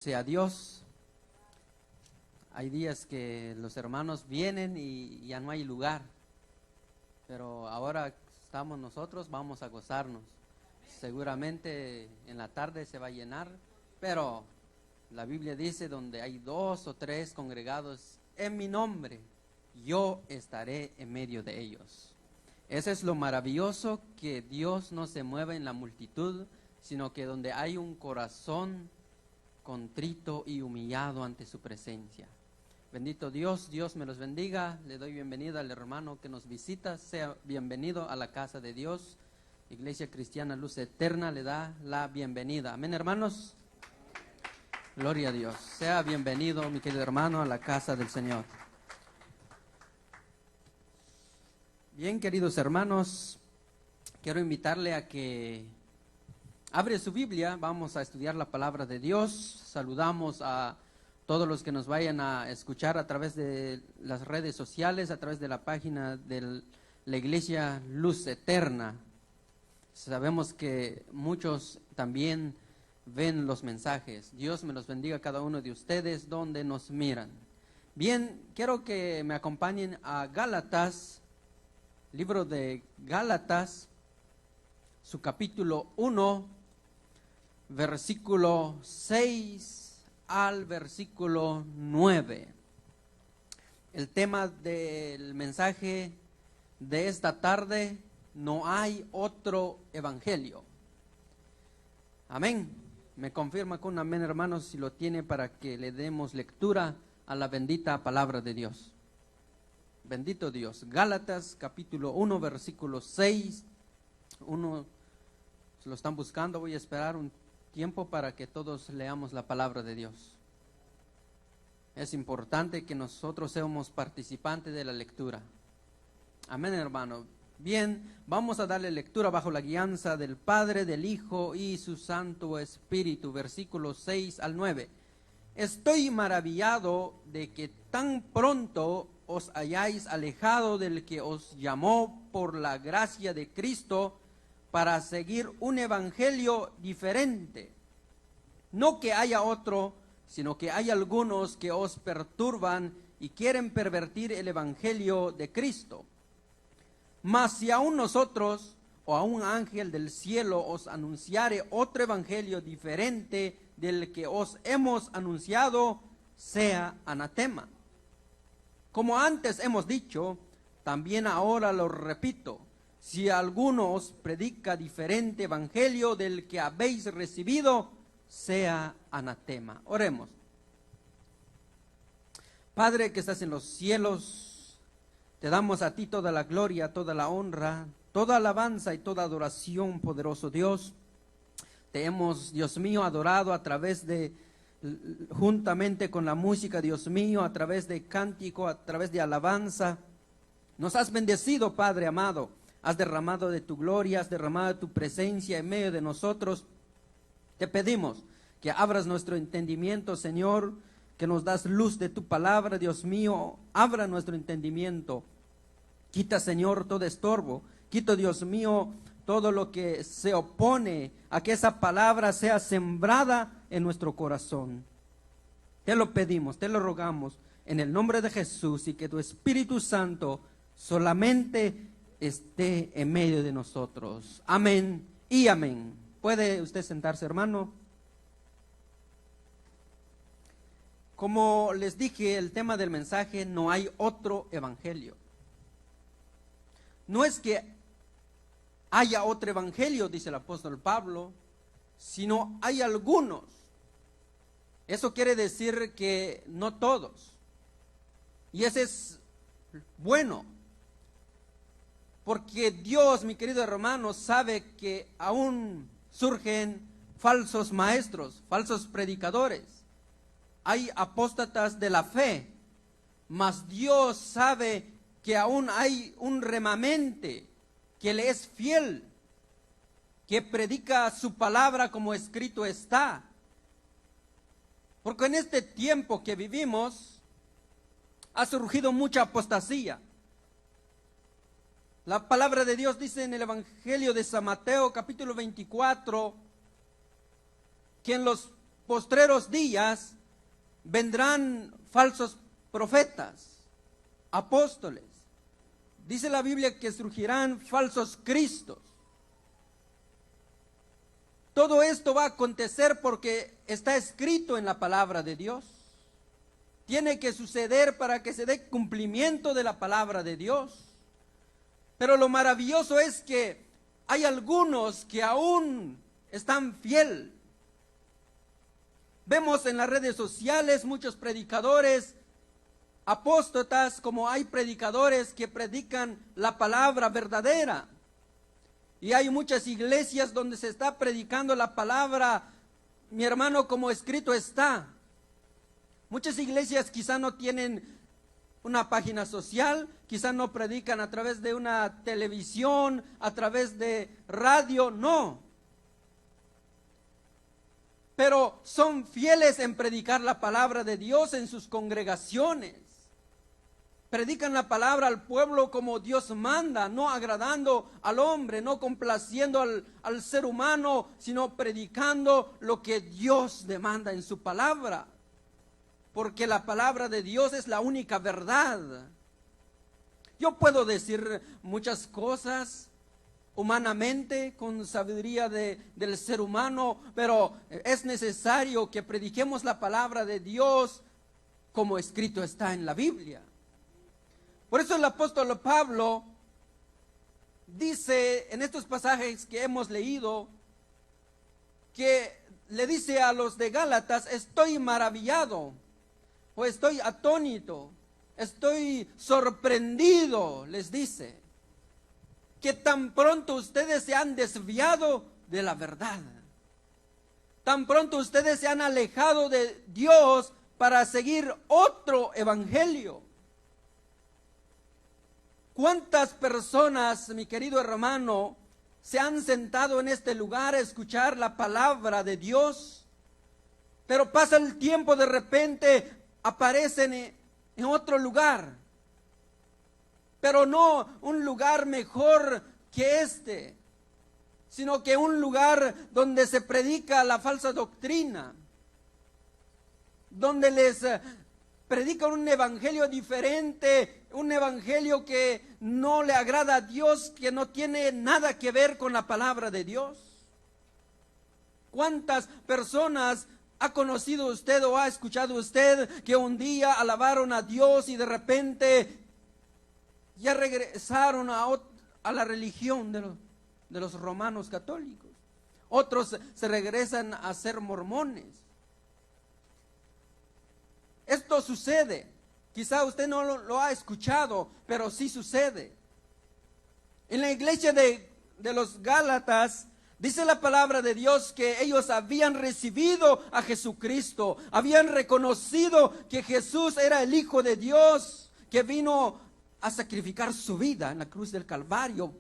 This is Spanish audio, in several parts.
Sea Dios. Hay días que los hermanos vienen y ya no hay lugar, pero ahora estamos nosotros, vamos a gozarnos. Seguramente en la tarde se va a llenar, pero la Biblia dice: donde hay 2 o 3 congregados en mi nombre, yo estaré en medio de ellos. Eso es lo maravilloso, que Dios no se mueve en la multitud, sino que donde hay un corazón contrito y humillado ante su presencia. Bendito Dios, Dios me los bendiga. Le doy bienvenida al hermano que nos visita. Sea bienvenido a la casa de Dios. Iglesia Cristiana Luz Eterna le da la bienvenida. Amén, hermanos. Gloria a Dios. Sea bienvenido, mi querido hermano, a la casa del Señor. Bien, queridos hermanos, quiero invitarle a que abre su Biblia. Vamos a estudiar la palabra de Dios. Saludamos a todos los que nos vayan a escuchar a través de las redes sociales, a través de la página de la Iglesia Luz Eterna. Sabemos que muchos también ven los mensajes. Dios me los bendiga a cada uno de ustedes donde nos miran. Bien, quiero que me acompañen a Gálatas, libro de Gálatas, su capítulo 1, versículo 6 al versículo 9. El tema del mensaje de esta tarde: no hay otro evangelio. Amén. Me confirma con un amén, hermanos, si lo tiene, para que le demos lectura a la bendita palabra de Dios. Bendito Dios. Gálatas capítulo 1, versículo 6. Se lo están buscando. Voy a esperar un tiempo para que todos leamos la palabra de Dios. Es importante que nosotros seamos participantes de la lectura. Amén, hermano. Bien, vamos a darle lectura bajo la guianza del Padre, del Hijo y su Santo Espíritu. Versículos 6 al 9. Estoy maravillado de que tan pronto os hayáis alejado del que os llamó por la gracia de Cristo para seguir un evangelio diferente. No que haya otro, sino que hay algunos que os perturban y quieren pervertir el evangelio de Cristo. Mas si aún nosotros o a un ángel del cielo os anunciare otro evangelio diferente del que os hemos anunciado, sea anatema. Como antes hemos dicho, también ahora lo repito: si alguno os predica diferente evangelio del que habéis recibido, sea anatema. Oremos. Padre que estás en los cielos, te damos a ti toda la gloria, toda la honra, toda alabanza y toda adoración, poderoso Dios. Te hemos, Dios mío, adorado a través de, juntamente con la música, Dios mío, a través de cántico, a través de alabanza. Nos has bendecido, Padre amado. Has derramado de tu gloria, has derramado de tu presencia en medio de nosotros. Te pedimos que abras nuestro entendimiento, Señor, que nos das luz de tu palabra, Dios mío. Abra nuestro entendimiento. Quita, Señor, todo estorbo. Quita, Dios mío, todo lo que se opone a que esa palabra sea sembrada en nuestro corazón. Te lo pedimos, te lo rogamos en el nombre de Jesús, y que tu Espíritu Santo solamente esté en medio de nosotros. Amén y amén. ¿Puede usted sentarse, hermano? Como les dije, el tema del mensaje: no hay otro evangelio. No es que haya otro evangelio, dice el apóstol Pablo, sino hay algunos. Eso quiere decir que no todos. Y ese es bueno, porque Dios, mi querido hermano, sabe que aún surgen falsos maestros, falsos predicadores. Hay apóstatas de la fe, mas Dios sabe que aún hay un remanente que le es fiel, que predica su palabra como escrito está. Porque en este tiempo que vivimos ha surgido mucha apostasía. La palabra de Dios dice en el Evangelio de San Mateo, capítulo 24, que en los postreros días vendrán falsos profetas, apóstoles. Dice la Biblia que surgirán falsos cristos. Todo esto va a acontecer porque está escrito en la palabra de Dios. Tiene que suceder para que se dé cumplimiento de la palabra de Dios. Pero lo maravilloso es que hay algunos que aún están fieles. Vemos en las redes sociales muchos predicadores apóstatas, como hay predicadores que predican la palabra verdadera. Y hay muchas iglesias donde se está predicando la palabra, mi hermano, como escrito está. Muchas iglesias quizá no tienen una página social, quizá no predican a través de una televisión, a través de radio, no. Pero son fieles en predicar la palabra de Dios en sus congregaciones. Predican la palabra al pueblo como Dios manda, no agradando al hombre, no complaciendo al ser humano, sino predicando lo que Dios demanda en su palabra. Porque la palabra de Dios es la única verdad. Yo puedo decir muchas cosas humanamente, con sabiduría del ser humano, pero es necesario que prediquemos la palabra de Dios como escrito está en la Biblia. Por eso el apóstol Pablo dice en estos pasajes que hemos leído, que le dice a los de Gálatas: estoy maravillado, o estoy atónito, estoy sorprendido, les dice, que tan pronto ustedes se han desviado de la verdad. Tan pronto ustedes se han alejado de Dios para seguir otro evangelio. ¿Cuántas personas, mi querido hermano, se han sentado en este lugar a escuchar la palabra de Dios? Pero pasa el tiempo, de repente aparecen en otro lugar. Pero no un lugar mejor que este, sino que un lugar donde se predica la falsa doctrina, donde les predican un evangelio diferente, un evangelio que no le agrada a Dios, que no tiene nada que ver con la palabra de Dios. ¿Cuántas personas ha conocido usted o ha escuchado usted que un día alabaron a Dios y de repente ya regresaron a la religión de los romanos católicos? Otros se regresan a ser mormones. Esto sucede. Quizá usted no lo ha escuchado, pero sí sucede. En la iglesia de los Gálatas, dice la palabra de Dios que ellos habían recibido a Jesucristo, habían reconocido que Jesús era el Hijo de Dios, que vino a sacrificar su vida en la cruz del Calvario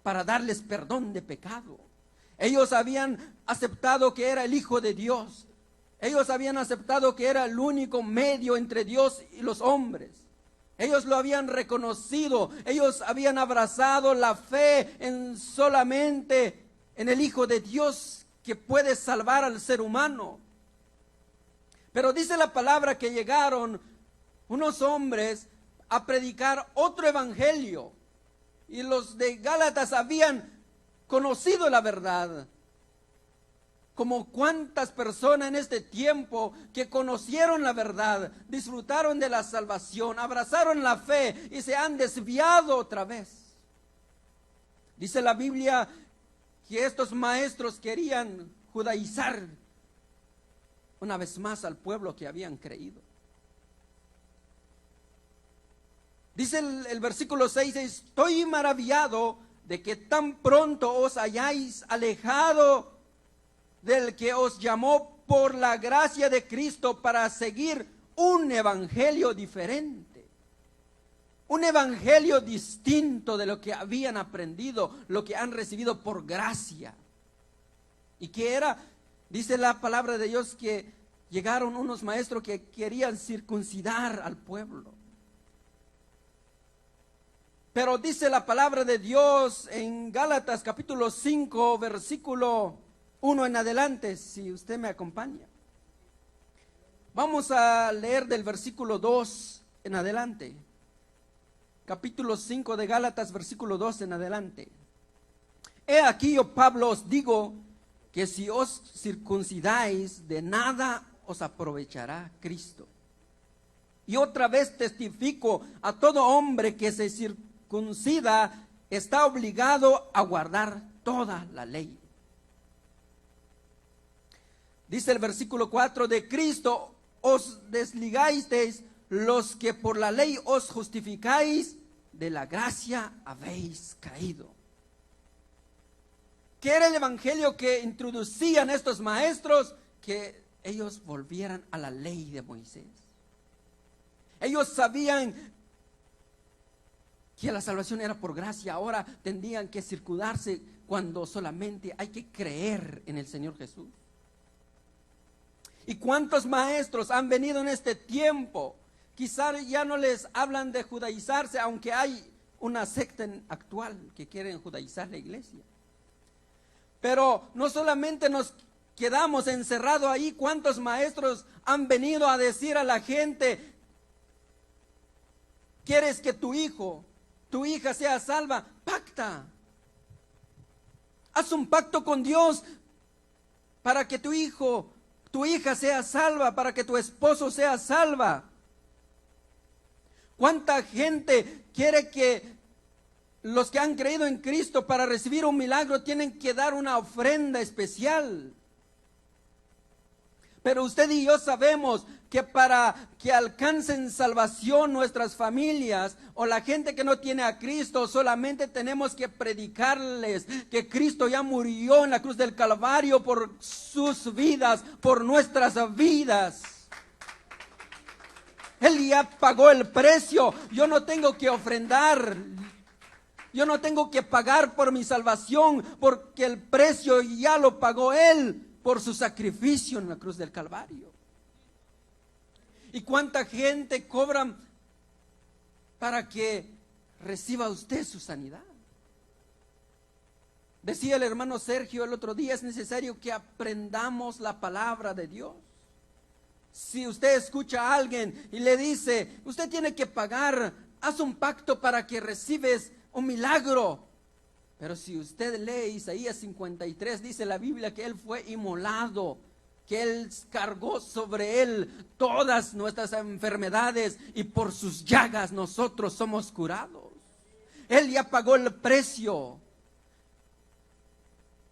para darles perdón de pecado. Ellos habían aceptado que era el Hijo de Dios. Ellos habían aceptado que era el único medio entre Dios y los hombres. Ellos lo habían reconocido. Ellos habían abrazado la fe en solamente en el Hijo de Dios que puede salvar al ser humano. Pero dice la palabra que llegaron unos hombres a predicar otro evangelio. Y los de Gálatas habían conocido la verdad. Como cuántas personas en este tiempo que conocieron la verdad, disfrutaron de la salvación, abrazaron la fe y se han desviado otra vez. Dice la Biblia que estos maestros querían judaizar una vez más al pueblo que habían creído. Dice el versículo 6, estoy maravillado de que tan pronto os hayáis alejado del que os llamó por la gracia de Cristo para seguir un evangelio diferente. Un evangelio distinto de lo que habían aprendido, lo que han recibido por gracia. Y que era, dice la palabra de Dios, que llegaron unos maestros que querían circuncidar al pueblo. Pero dice la palabra de Dios en Gálatas capítulo 5, versículo 1 en adelante, si usted me acompaña. Vamos a leer del versículo 2 en adelante. Capítulo 5 de Gálatas, versículo 2 en adelante. He aquí, yo Pablo os digo que si os circuncidáis, de nada os aprovechará Cristo. Y otra vez testifico a todo hombre que se circuncida, está obligado a guardar toda la ley. Dice el versículo 4, de Cristo os desligasteis los que por la ley os justificáis, de la gracia habéis caído. ¿Qué era el evangelio que introducían estos maestros? Que ellos volvieran a la ley de Moisés. Ellos sabían que la salvación era por gracia, ahora tendrían que circundarse cuando solamente hay que creer en el Señor Jesús. ¿Y cuántos maestros han venido en este tiempo? Quizá ya no les hablan de judaizarse, aunque hay una secta actual que quieren judaizar la iglesia. Pero no solamente nos quedamos encerrados ahí, ¿cuántos maestros han venido a decir a la gente: ¿quieres que tu hijo, tu hija sea salva? Pacta. Haz un pacto con Dios para que tu hijo, tu hija sea salva, para que tu esposo sea salva. ¿Cuánta gente quiere que los que han creído en Cristo para recibir un milagro tienen que dar una ofrenda especial? Pero usted y yo sabemos que para que alcancen salvación nuestras familias o la gente que no tiene a Cristo, solamente tenemos que predicarles que Cristo ya murió en la cruz del Calvario por sus vidas, por nuestras vidas. Él ya pagó el precio. Yo no tengo que ofrendar. Yo no tengo que pagar por mi salvación, porque el precio ya lo pagó Él por su sacrificio en la cruz del Calvario. ¿Y cuánta gente cobran para que reciba usted su sanidad? Decía el hermano Sergio el otro día, es necesario que aprendamos la palabra de Dios. Si usted escucha a alguien y le dice: usted tiene que pagar, haz un pacto para que recibes un milagro. Pero si usted lee Isaías 53, dice la Biblia que Él fue inmolado, que Él cargó sobre Él todas nuestras enfermedades y por sus llagas nosotros somos curados. Él ya pagó el precio.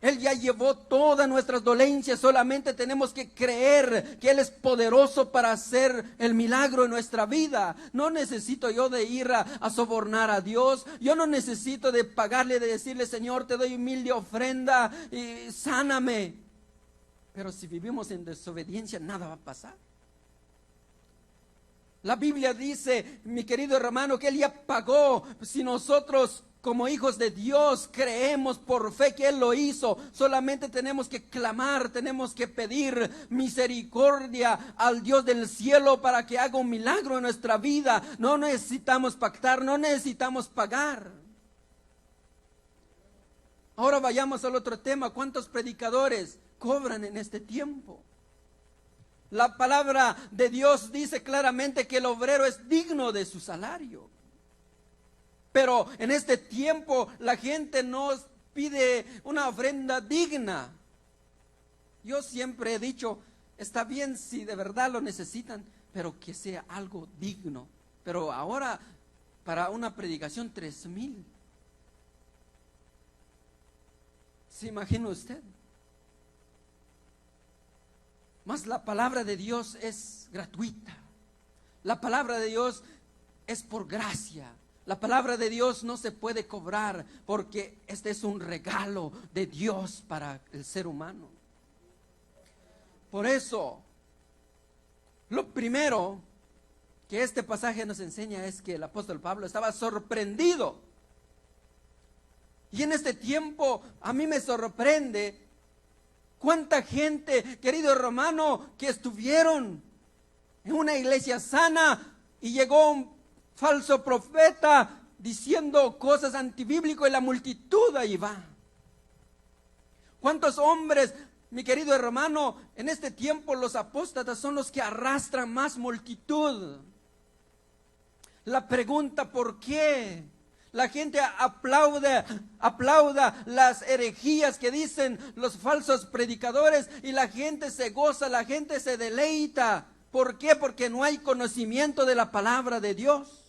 Él ya llevó todas nuestras dolencias, solamente tenemos que creer que Él es poderoso para hacer el milagro en nuestra vida. No necesito yo de ir a sobornar a Dios, yo no necesito de pagarle, de decirle: Señor, te doy 1000 de ofrenda y sáname. Pero si vivimos en desobediencia, nada va a pasar. La Biblia dice, mi querido hermano, que Él ya pagó. Si nosotros como hijos de Dios creemos por fe que Él lo hizo, solamente tenemos que clamar, tenemos que pedir misericordia al Dios del cielo para que haga un milagro en nuestra vida. No necesitamos pactar, no necesitamos pagar. Ahora vayamos al otro tema. ¿Cuántos predicadores cobran en este tiempo? La palabra de Dios dice claramente que el obrero es digno de su salario. Pero en este tiempo la gente nos pide una ofrenda digna. Yo siempre he dicho, está bien si de verdad lo necesitan, pero que sea algo digno. Pero ahora para una predicación 3000. ¿Se imagina usted? Mas la palabra de Dios es gratuita. La palabra de Dios es por gracia. La palabra de Dios no se puede cobrar, porque este es un regalo de Dios para el ser humano. Por eso, lo primero que este pasaje nos enseña es que el apóstol Pablo estaba sorprendido. Y en este tiempo a mí me sorprende cuánta gente, querido hermano, que estuvieron en una iglesia sana y llegó un falso profeta diciendo cosas antibíblicas y la multitud ahí va. ¿Cuántos hombres Mi querido hermano, en este tiempo los apóstatas son los que arrastran más multitud. La pregunta, ¿por qué? La gente aplauda las herejías que dicen los falsos predicadores y la gente se goza, la gente se deleita. ¿Por qué? Porque no hay conocimiento de la palabra de Dios.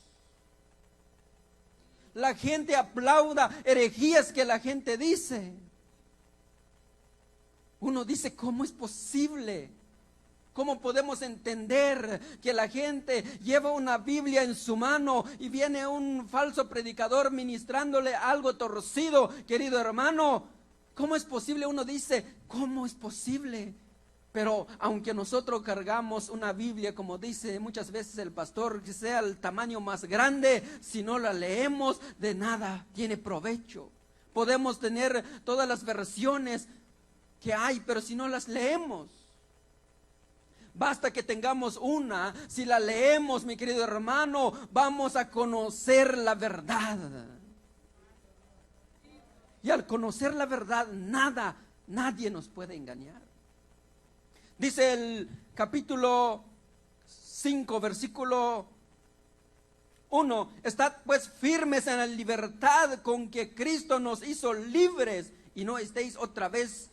La gente aplauda herejías que la gente dice. Uno dice, ¿cómo es posible? ¿Cómo podemos entender que la gente lleva una Biblia en su mano y viene un falso predicador ministrándole algo torcido? Querido hermano, ¿cómo es posible? Uno dice, ¿cómo es posible? Pero aunque nosotros cargamos una Biblia, como dice muchas veces el pastor, que sea el tamaño más grande, si no la leemos, de nada tiene provecho. Podemos tener todas las versiones que hay, pero si no las leemos, basta que tengamos una, si la leemos, mi querido hermano, vamos a conocer la verdad. Y al conocer la verdad, nadie nos puede engañar. Dice el capítulo 5, versículo 1, estad pues firmes en la libertad con que Cristo nos hizo libres y no estéis otra vez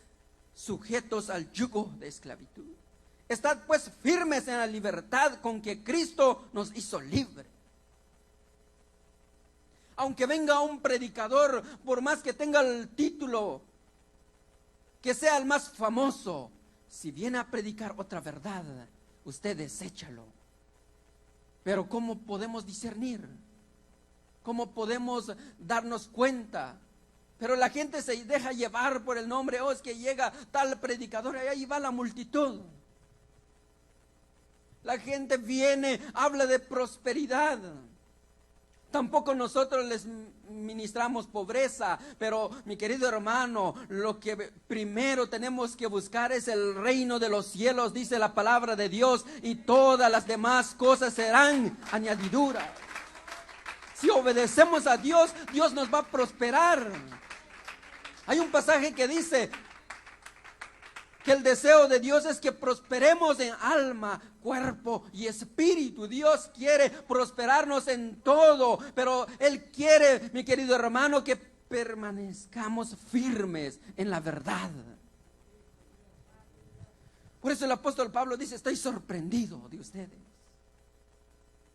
sujetos al yugo de esclavitud. Estad pues firmes en la libertad con que Cristo nos hizo libres. Aunque venga un predicador, por más que tenga el título, que sea el más famoso, si viene a predicar otra verdad, usted deséchalo. Pero ¿cómo podemos discernir? ¿Cómo podemos darnos cuenta? Pero la gente se deja llevar por el nombre, es que llega tal predicador y ahí va la multitud. La gente viene, habla de prosperidad. Tampoco nosotros les ministramos pobreza, pero mi querido hermano, lo que primero tenemos que buscar es el reino de los cielos, dice la palabra de Dios, y todas las demás cosas serán añadiduras. Si obedecemos a Dios, Dios nos va a prosperar. Hay un pasaje que dice que el deseo de Dios es que prosperemos en alma, cuerpo y espíritu. Dios quiere prosperarnos en todo, pero Él quiere, mi querido hermano, que permanezcamos firmes en la verdad. Por eso el apóstol Pablo dice, estoy sorprendido de ustedes.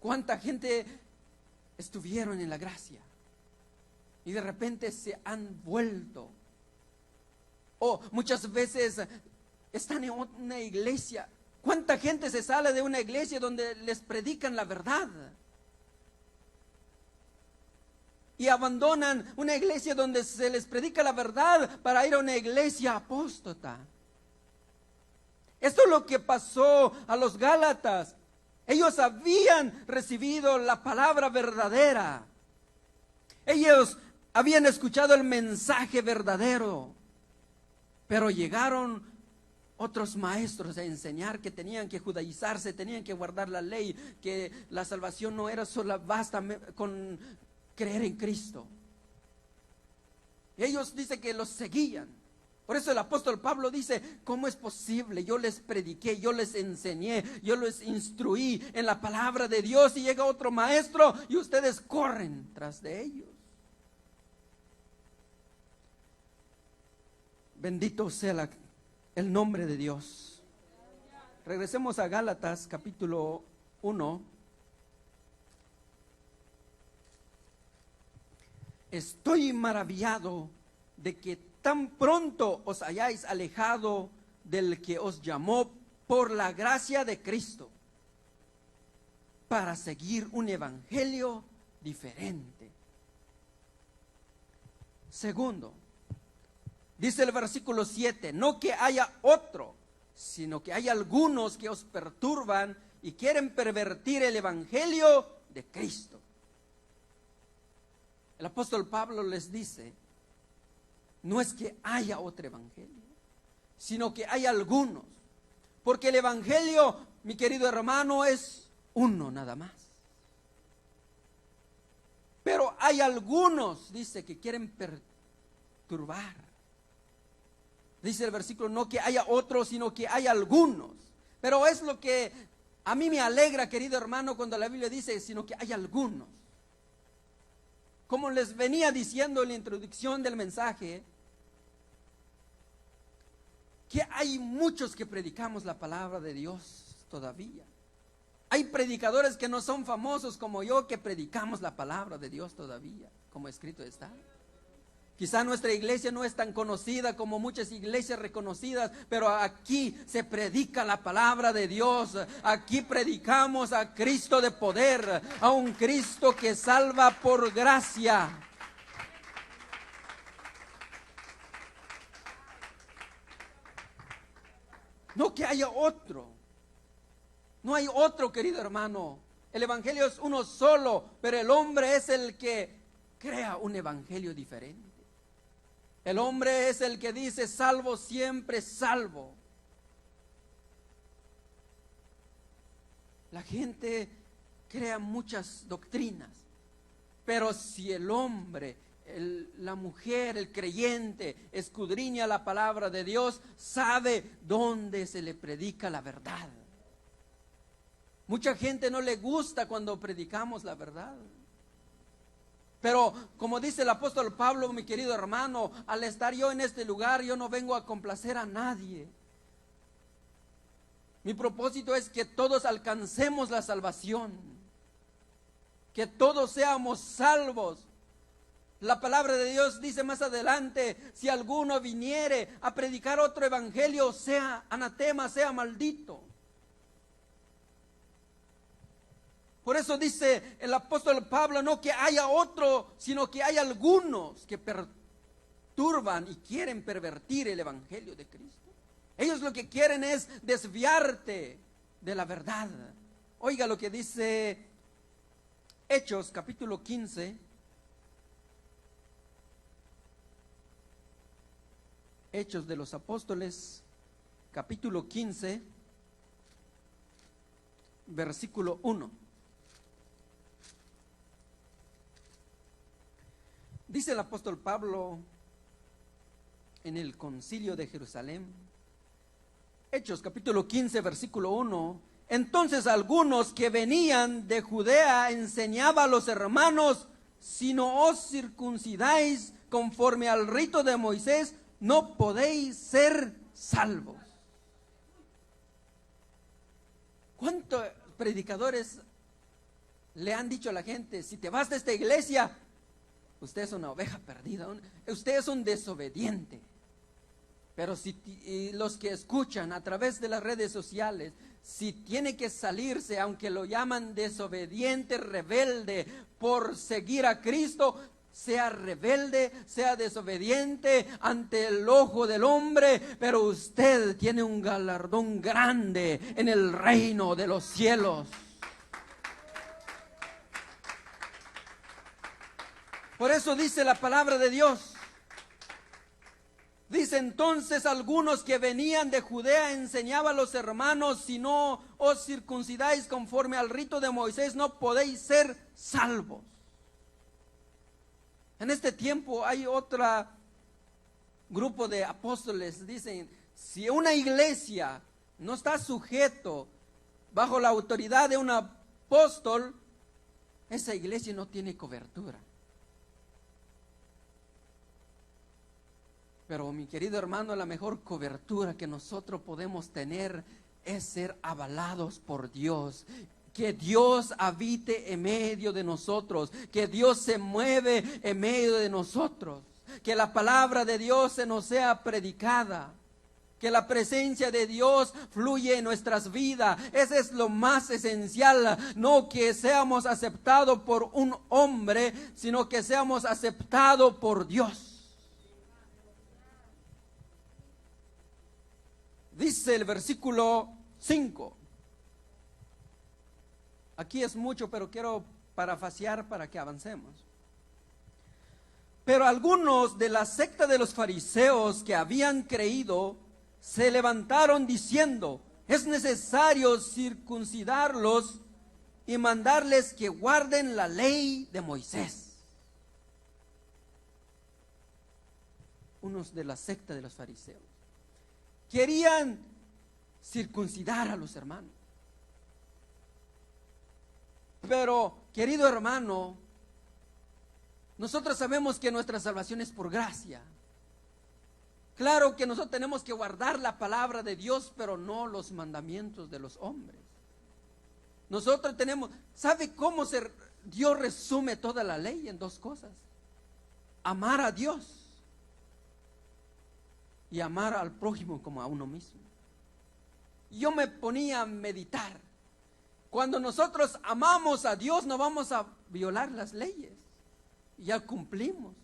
¿Cuánta gente estuvieron en la gracia y de repente se han vuelto? O muchas veces están en una iglesia. ¿Cuánta gente se sale de una iglesia donde les predican la verdad? Y abandonan una iglesia donde se les predica la verdad para ir a una iglesia apóstata. Esto es lo que pasó a los Gálatas. Ellos habían recibido la palabra verdadera. Ellos habían escuchado el mensaje verdadero. Pero llegaron otros maestros a enseñar que tenían que judaizarse, tenían que guardar la ley, que la salvación no era solo basta con creer en Cristo. Ellos dicen que los seguían. Por eso el apóstol Pablo dice, ¿cómo es posible? Yo les prediqué, yo les enseñé, yo les instruí en la palabra de Dios y llega otro maestro y ustedes corren tras de ellos. Bendito sea el nombre de Dios. Regresemos a Gálatas capítulo 1. Estoy maravillado de que tan pronto os hayáis alejado del que os llamó por la gracia de Cristo para seguir un evangelio diferente. Segundo, dice el versículo 7, no que haya otro, sino que hay algunos que os perturban y quieren pervertir el evangelio de Cristo. El apóstol Pablo les dice, no es que haya otro evangelio, sino que hay algunos. Porque el evangelio, mi querido hermano, es uno nada más. Pero hay algunos, dice, que quieren perturbar. Dice el versículo, no que haya otros, sino que haya algunos. Pero es lo que a mí me alegra, querido hermano, cuando la Biblia dice, sino que hay algunos. Como les venía diciendo en la introducción del mensaje, que hay muchos que predicamos la palabra de Dios todavía. Hay predicadores que no son famosos como yo, que predicamos la palabra de Dios todavía, como escrito está. Quizá nuestra iglesia no es tan conocida como muchas iglesias reconocidas, pero aquí se predica la palabra de Dios. Aquí predicamos a Cristo de poder, a un Cristo que salva por gracia. No que haya otro. No hay otro, querido hermano. El evangelio es uno solo, pero el hombre es el que crea un evangelio diferente. El hombre es el que dice, salvo siempre salvo. La gente crea muchas doctrinas, pero si el hombre, la mujer, el creyente, escudriña la palabra de Dios, sabe dónde se le predica la verdad. Mucha gente no le gusta cuando predicamos la verdad. Pero como dice el apóstol Pablo, mi querido hermano, al estar yo en este lugar, yo no vengo a complacer a nadie. Mi propósito es que todos alcancemos la salvación, que todos seamos salvos. La palabra de Dios dice más adelante, si alguno viniere a predicar otro evangelio, sea anatema, sea maldito. Por eso dice el apóstol Pablo, no que haya otro, sino que hay algunos que perturban y quieren pervertir el evangelio de Cristo. Ellos lo que quieren es desviarte de la verdad. Oiga lo que dice Hechos capítulo 15. Hechos de los Apóstoles capítulo 15, versículo 1. Dice el apóstol Pablo en el concilio de Jerusalén, Hechos capítulo 15, versículo 1, entonces algunos que venían de Judea enseñaba a los hermanos, si no os circuncidáis conforme al rito de Moisés, no podéis ser salvos. ¿Cuántos predicadores le han dicho a la gente, si te vas de esta iglesia, usted es una oveja perdida, usted es un desobediente? Pero si los que escuchan a través de las redes sociales, si tiene que salirse, aunque lo llaman desobediente, rebelde, por seguir a Cristo, sea rebelde, sea desobediente ante el ojo del hombre, pero usted tiene un galardón grande en el reino de los cielos. Por eso dice la palabra de Dios. Dice entonces algunos que venían de Judea enseñaba a los hermanos, si no os circuncidáis conforme al rito de Moisés, no podéis ser salvos. En este tiempo hay otro grupo de apóstoles, dicen, si una iglesia no está sujeto bajo la autoridad de un apóstol, esa iglesia no tiene cobertura. Pero mi querido hermano, la mejor cobertura que nosotros podemos tener es ser avalados por Dios. Que Dios habite en medio de nosotros, que Dios se mueve en medio de nosotros, que la palabra de Dios se nos sea predicada, que la presencia de Dios fluye en nuestras vidas. Ese es lo más esencial, no que seamos aceptados por un hombre, sino que seamos aceptados por Dios. Dice el versículo 5. Aquí es mucho, pero quiero parafasear para que avancemos. Pero algunos de la secta de los fariseos que habían creído se levantaron diciendo, es necesario circuncidarlos y mandarles que guarden la ley de Moisés. Unos de la secta de los fariseos. querían circuncidar a los hermanos. Pero, querido hermano, nosotros sabemos que nuestra salvación es por gracia. Claro que nosotros tenemos que guardar la palabra de Dios, pero no los mandamientos de los hombres. Nosotros tenemos, ¿sabe cómo Dios resume toda la ley en dos cosas? Amar a Dios y amar al prójimo como a uno mismo. Yo me ponía a meditar. Cuando nosotros amamos a Dios, no vamos a violar las leyes. Ya cumplimos.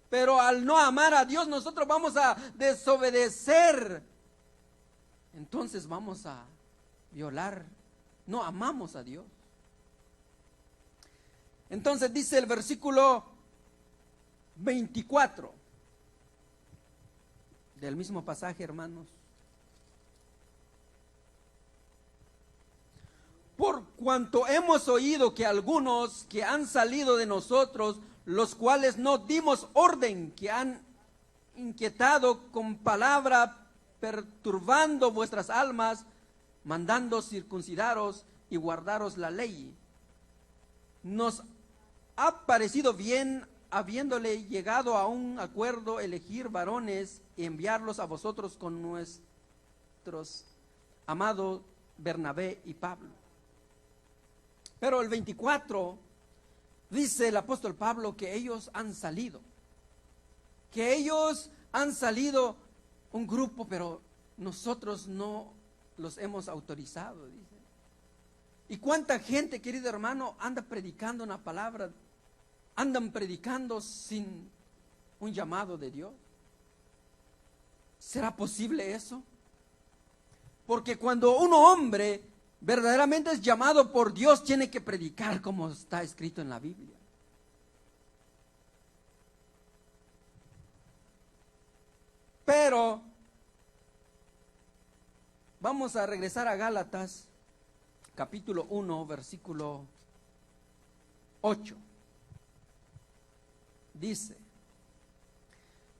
Pero al no amar a Dios, nosotros vamos a desobedecer. Entonces vamos a violar. No amamos a Dios. Entonces dice el versículo 24 del mismo pasaje, hermanos. Por cuanto hemos oído que algunos que han salido de nosotros, los cuales no dimos orden, que han inquietado con palabra, perturbando vuestras almas, mandando circuncidaros y guardaros la ley, nos ha parecido bien, habiéndole llegado a un acuerdo, elegir varones y enviarlos a vosotros con nuestros amados Bernabé y Pablo. Pero el 24 dice el apóstol Pablo que ellos han salido un grupo, pero nosotros no los hemos autorizado, dice. ¿Y cuánta gente, querido hermano, anda predicando una palabra, andan predicando sin un llamado de Dios? ¿Será posible eso? Porque cuando un hombre verdaderamente es llamado por Dios, tiene que predicar como está escrito en la Biblia. Pero vamos a regresar a Gálatas, capítulo 1, versículo 8. Dice: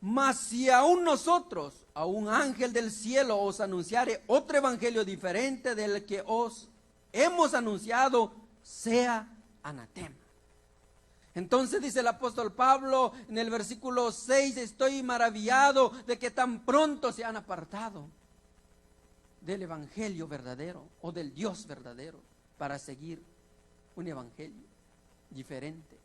mas si aún nosotros, a un ángel del cielo os anunciare otro evangelio diferente del que os hemos anunciado, sea anatema. Entonces dice el apóstol Pablo en el versículo 6, estoy maravillado de que tan pronto se han apartado del evangelio verdadero o del Dios verdadero para seguir un evangelio diferente.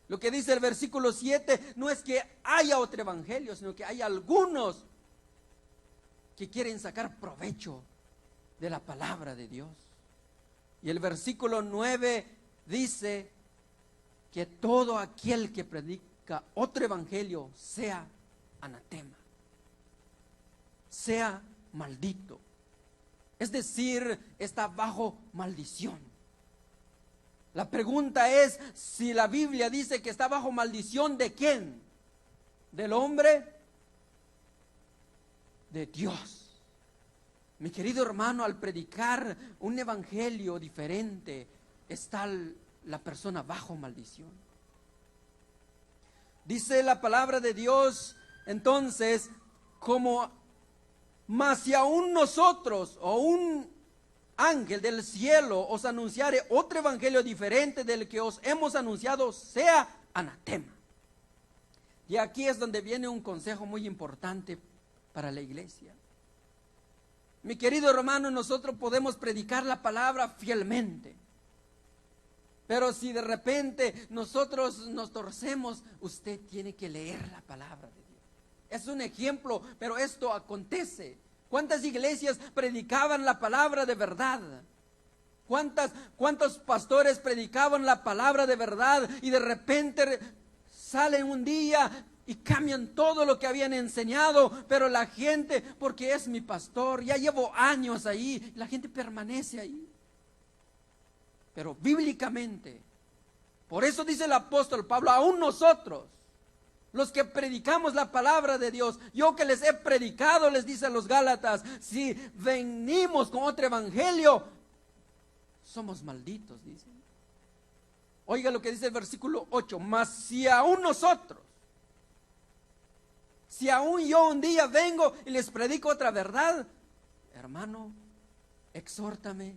Lo que dice el versículo 7 no es que haya otro evangelio, sino que hay algunos que quieren sacar provecho de la palabra de Dios. Y el versículo 9 dice que todo aquel que predica otro evangelio sea anatema, sea maldito. Es decir, está bajo maldición. La pregunta es si la Biblia dice que está bajo maldición, ¿de quién? ¿Del hombre? De Dios. Mi querido hermano, al predicar un evangelio diferente, está la persona bajo maldición. Dice la palabra de Dios, entonces, como mas si aún nosotros o un ángel del cielo os anunciare otro evangelio diferente del que os hemos anunciado, sea anatema. Y aquí es donde viene un consejo muy importante para la iglesia. Mi querido hermano, nosotros podemos predicar la palabra fielmente, pero si de repente nosotros nos torcemos, usted tiene que leer la palabra de Dios. Es un ejemplo, pero esto acontece. ¿Cuántas iglesias predicaban la palabra de verdad? ¿Cuántos pastores predicaban la palabra de verdad y de repente salen un día y cambian todo lo que habían enseñado? Pero la gente, porque es mi pastor, ya llevo años ahí, la gente permanece ahí. Pero bíblicamente, por eso dice el apóstol Pablo, aún nosotros, los que predicamos la palabra de Dios, yo que les he predicado, les dice a los Gálatas, si venimos con otro evangelio, somos malditos, dice. Oiga lo que dice el versículo 8, mas si aún nosotros Si aún yo un día vengo y les predico otra verdad, hermano, exhórtame,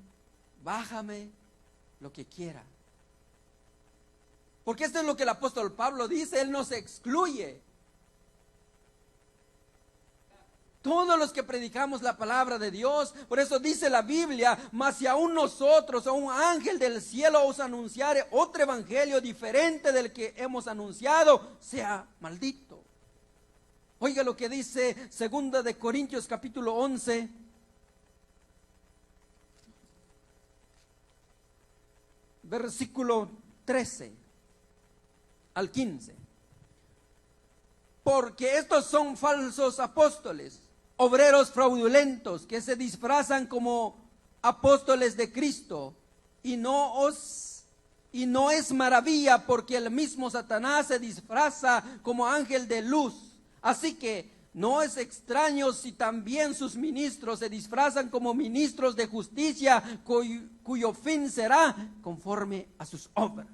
bájame, lo que quiera. Porque esto es lo que el apóstol Pablo dice, él no se excluye. Todos los que predicamos la palabra de Dios, por eso dice la Biblia, mas si aún nosotros, a un ángel del cielo os anunciare otro evangelio diferente del que hemos anunciado, sea maldito. Oiga lo que dice 2 de Corintios capítulo 11, versículo 13 al 15. Porque estos son falsos apóstoles, obreros fraudulentos, que se disfrazan como apóstoles de Cristo, y no es maravilla, porque el mismo Satanás se disfraza como ángel de luz. Así que no es extraño si también sus ministros se disfrazan como ministros de justicia, cuyo fin será conforme a sus obras.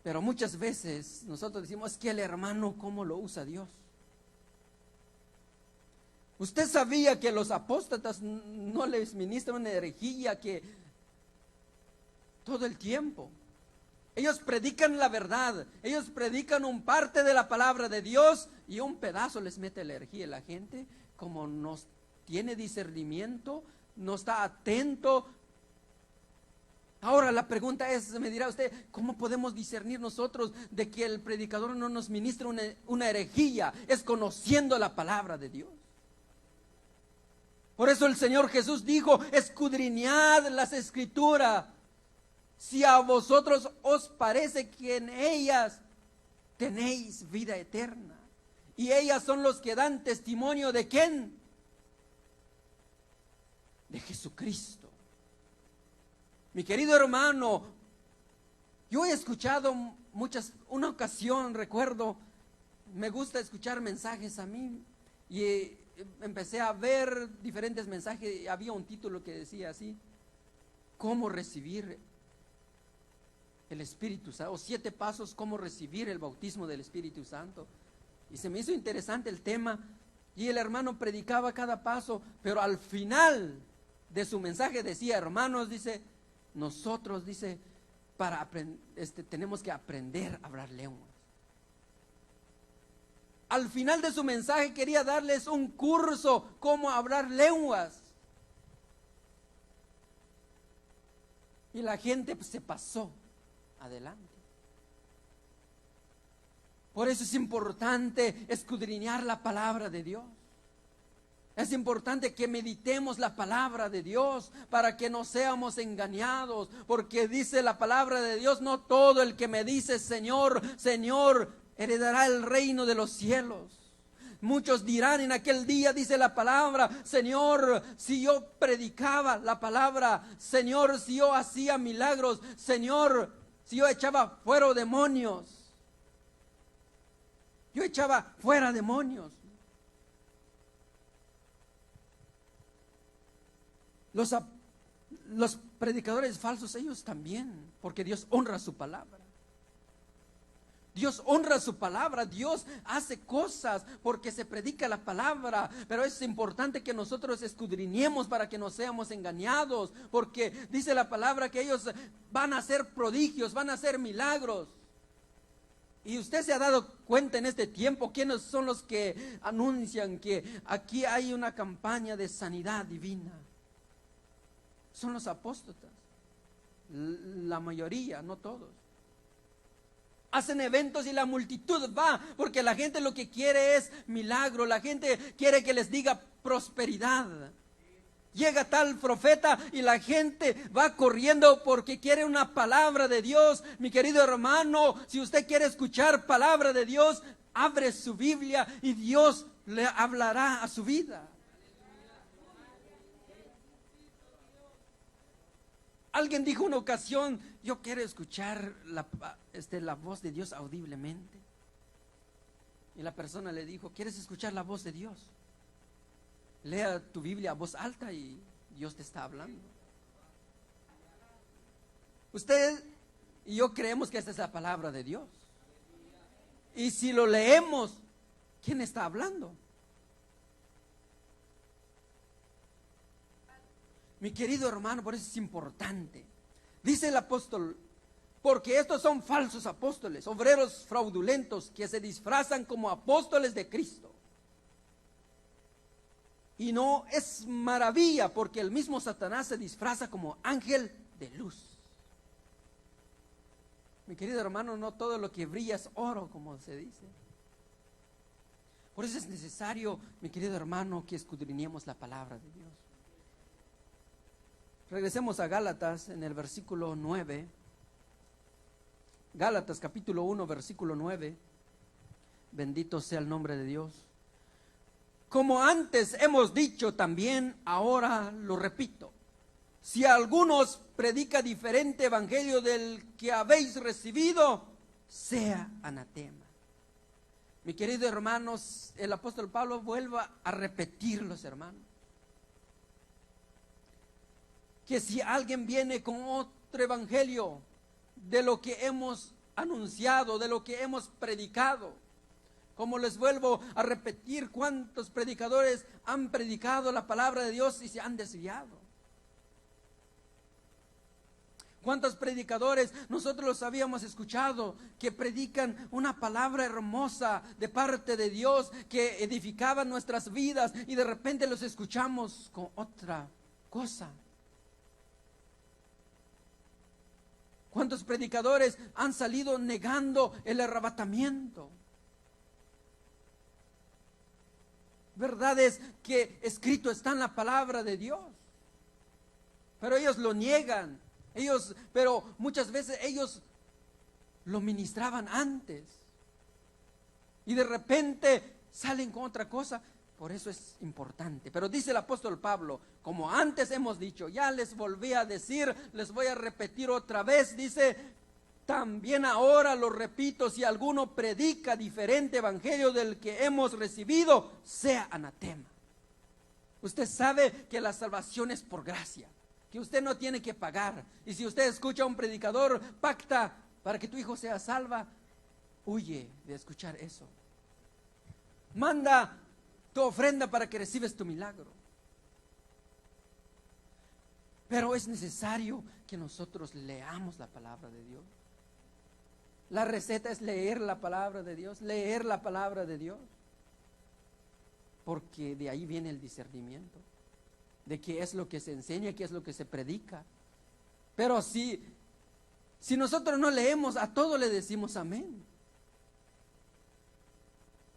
Pero muchas veces nosotros decimos, es que el hermano, ¿cómo lo usa Dios? Usted sabía que los apóstatas no les ministran una herejía que todo el tiempo. Ellos predican la verdad, ellos predican un parte de la palabra de Dios y un pedazo les mete la herejía. La gente, como no tiene discernimiento, no está atento. Ahora la pregunta es, me dirá usted, ¿cómo podemos discernir nosotros de que el predicador no nos ministra una herejía? Es conociendo la palabra de Dios. Por eso el Señor Jesús dijo, escudriñad las Escrituras, si a vosotros os parece que en ellas tenéis vida eterna. Y ellas son los que dan testimonio ¿de quién? De Jesucristo. Mi querido hermano, yo he escuchado una ocasión, recuerdo, me gusta escuchar mensajes a mí, y empecé a ver diferentes mensajes, y había un título que decía así, ¿cómo recibir el Espíritu Santo? O 7 pasos, ¿cómo recibir el bautismo del Espíritu Santo? Y se me hizo interesante el tema, y el hermano predicaba cada paso, pero al final de su mensaje decía, hermanos, dice, nosotros, dice, tenemos que aprender a hablar lenguas. Al final de su mensaje quería darles un curso cómo hablar lenguas. Y la gente se pasó adelante. Por eso es importante escudriñar la palabra de Dios. Es importante que meditemos la palabra de Dios para que no seamos engañados, porque dice la palabra de Dios, no todo el que me dice Señor, Señor, heredará el reino de los cielos. Muchos dirán en aquel día, dice la palabra, Señor, si yo predicaba la palabra, Señor, si yo hacía milagros, Señor, si yo echaba fuera demonios. Yo echaba fuera demonios. Los predicadores falsos, ellos también, porque Dios honra su palabra. Dios honra su palabra, Dios hace cosas porque se predica la palabra, pero es importante que nosotros escudriñemos para que no seamos engañados, porque dice la palabra que ellos van a hacer prodigios, van a hacer milagros. Y usted se ha dado cuenta en este tiempo quiénes son los que anuncian que aquí hay una campaña de sanidad divina. Son los apóstotas, la mayoría, no todos. Hacen eventos y la multitud va, porque la gente lo que quiere es milagro, la gente quiere que les diga prosperidad. Llega tal profeta y la gente va corriendo porque quiere una palabra de Dios. Mi querido hermano, si usted quiere escuchar palabra de Dios, abre su Biblia y Dios le hablará a su vida. Alguien dijo una ocasión, yo quiero escuchar la voz de Dios audiblemente. Y la persona le dijo, ¿quieres escuchar la voz de Dios? Lea tu Biblia a voz alta y Dios te está hablando. Usted y yo creemos que esta es la palabra de Dios. Y si lo leemos, ¿quién está hablando? Mi querido hermano, por eso es importante. Dice el apóstol, porque estos son falsos apóstoles, obreros fraudulentos que se disfrazan como apóstoles de Cristo. Y no es maravilla, porque el mismo Satanás se disfraza como ángel de luz. Mi querido hermano, no todo lo que brilla es oro, como se dice. Por eso es necesario, mi querido hermano, que escudriñemos la palabra de Dios. Regresemos a Gálatas en el versículo 9. Gálatas capítulo 1, versículo 9. Bendito sea el nombre de Dios. Como antes hemos dicho también, ahora lo repito. Si alguno os predica diferente evangelio del que habéis recibido, sea anatema. Mi querido hermanos, el apóstol Pablo vuelve a repetirlos, hermanos. Que si alguien viene con otro evangelio de lo que hemos anunciado, de lo que hemos predicado, como les vuelvo a repetir, cuántos predicadores han predicado la palabra de Dios y se han desviado. ¿Cuántos predicadores nosotros los habíamos escuchado que predican una palabra hermosa de parte de Dios que edificaban nuestras vidas y de repente los escuchamos con otra cosa? ¿Cuántos predicadores han salido negando el arrebatamiento? Verdad es que escrito está en la palabra de Dios, pero ellos lo niegan. Pero muchas veces ellos lo ministraban antes y de repente salen con otra cosa. Por eso es importante. Pero dice el apóstol Pablo, como antes hemos dicho, ya les volví a decir, les voy a repetir otra vez, dice, también ahora lo repito, si alguno predica diferente evangelio del que hemos recibido, sea anatema. Usted sabe que la salvación es por gracia, que usted no tiene que pagar. Y si usted escucha a un predicador, pacta para que tu hijo sea salva, huye de escuchar eso. Manda tu ofrenda para que recibes tu milagro. Pero es necesario que nosotros leamos la palabra de Dios. La receta es leer la palabra de Dios, leer la palabra de Dios. Porque de ahí viene el discernimiento, de qué es lo que se enseña, qué es lo que se predica. Pero si nosotros no leemos, a todo le decimos amén.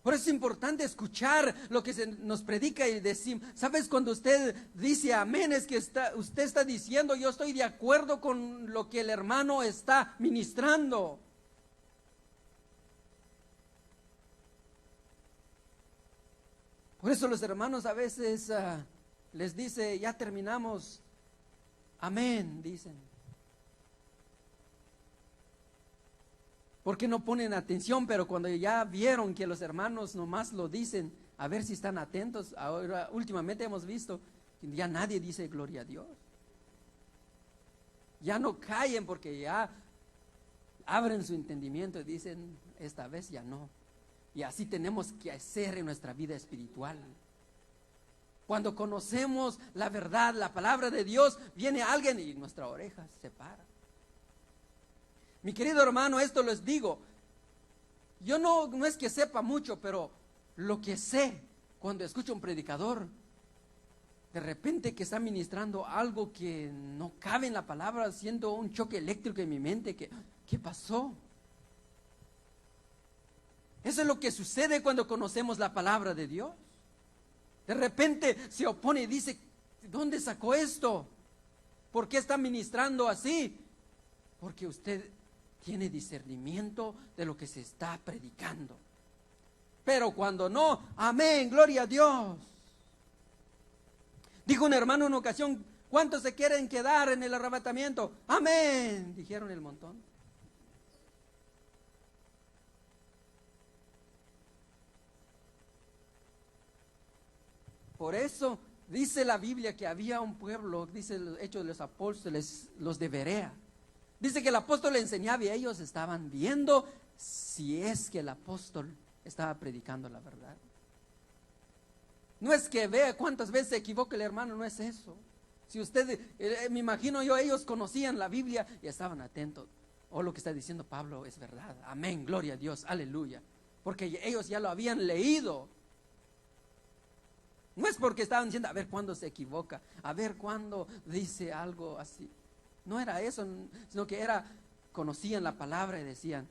Por eso es importante escuchar lo que se nos predica y decir, ¿sabes? Cuando usted dice amén, es que usted está diciendo, yo estoy de acuerdo con lo que el hermano está ministrando. Por eso los hermanos a veces les dice, ya terminamos, amén, dicen. Porque no ponen atención, pero cuando ya vieron que los hermanos nomás lo dicen, a ver si están atentos. Ahora, últimamente hemos visto que ya nadie dice gloria a Dios. Ya no callen porque ya abren su entendimiento y dicen, esta vez ya no. Y así tenemos que hacer en nuestra vida espiritual. Cuando conocemos la verdad, la palabra de Dios, viene alguien y nuestra oreja se para. Mi querido hermano, esto les digo, yo no es que sepa mucho, pero lo que sé cuando escucho a un predicador, de repente que está ministrando algo que no cabe en la palabra, siendo un choque eléctrico en mi mente, ¿qué pasó? Eso es lo que sucede cuando conocemos la palabra de Dios. De repente se opone y dice, ¿dónde sacó esto? ¿Por qué está ministrando así? Porque usted tiene discernimiento de lo que se está predicando. Pero cuando no, amén, gloria a Dios. Dijo un hermano en una ocasión, ¿cuántos se quieren quedar en el arrebatamiento? Amén, dijeron el montón. Por eso dice la Biblia que había un pueblo, dice el Hechos de los Apóstoles, los de Berea. Dice que el apóstol le enseñaba y ellos estaban viendo si es que el apóstol estaba predicando la verdad. No es que vea cuántas veces se equivoca el hermano, no es eso. Si usted, me imagino yo, ellos conocían la Biblia y estaban atentos. Oh, lo que está diciendo Pablo es verdad. Amén, gloria a Dios, aleluya. Porque ellos ya lo habían leído. No es porque estaban diciendo, a ver cuándo se equivoca, a ver cuándo dice algo así. No era eso, sino que conocían la palabra y decían,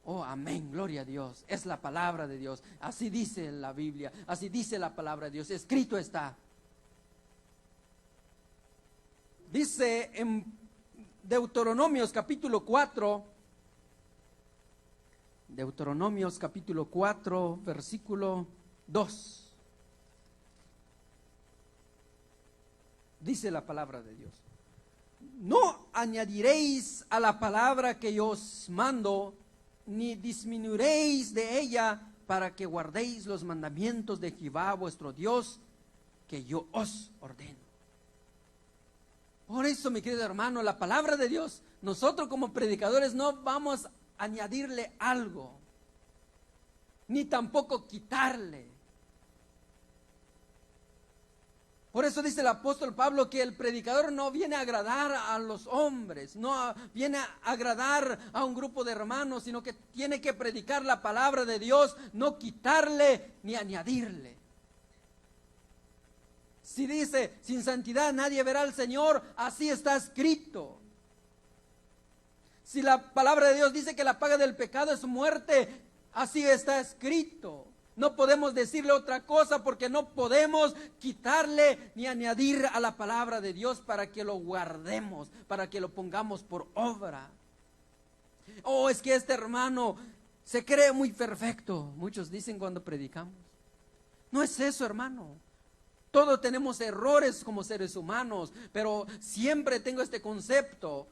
oh, amén, gloria a Dios, es la palabra de Dios. Así dice la Biblia, así dice la palabra de Dios, escrito está. Dice en Deuteronomios capítulo 4, Deuteronomios capítulo 4, versículo 2. Dice la palabra de Dios: no añadiréis a la palabra que yo os mando, ni disminuiréis de ella, para que guardéis los mandamientos de Jehová vuestro Dios, que yo os ordeno. Por eso, mi querido hermano, la palabra de Dios, nosotros como predicadores no vamos a añadirle algo, ni tampoco quitarle. Por eso dice el apóstol Pablo que el predicador no viene a agradar a los hombres, no viene a agradar a un grupo de hermanos, sino que tiene que predicar la palabra de Dios, no quitarle ni añadirle. Si dice, sin santidad nadie verá al Señor, así está escrito. Si la palabra de Dios dice que la paga del pecado es muerte, así está escrito. No podemos decirle otra cosa, porque no podemos quitarle ni añadir a la palabra de Dios para que lo guardemos, para que lo pongamos por obra. Oh, es que este hermano se cree muy perfecto, muchos dicen cuando predicamos. No es eso, hermano. Todos tenemos errores como seres humanos, pero siempre tengo este concepto: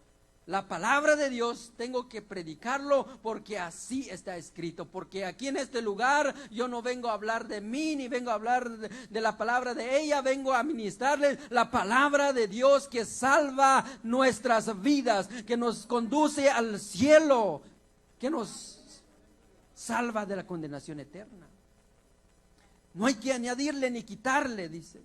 la palabra de Dios tengo que predicarlo porque así está escrito. Porque aquí en este lugar yo no vengo a hablar de mí, ni vengo a hablar de la palabra de ella. Vengo a ministrarles la palabra de Dios que salva nuestras vidas, que nos conduce al cielo, que nos salva de la condenación eterna. No hay que añadirle ni quitarle, dice.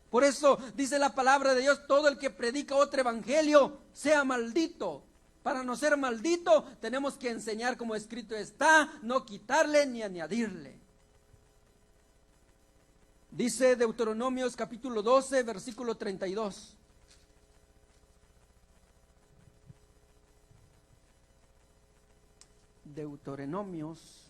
Por eso dice la palabra de Dios: todo el que predica otro evangelio sea maldito. Para no ser maldito tenemos que enseñar como escrito está, no quitarle ni añadirle. Dice Deuteronomios capítulo 12, versículo 32. Deuteronomios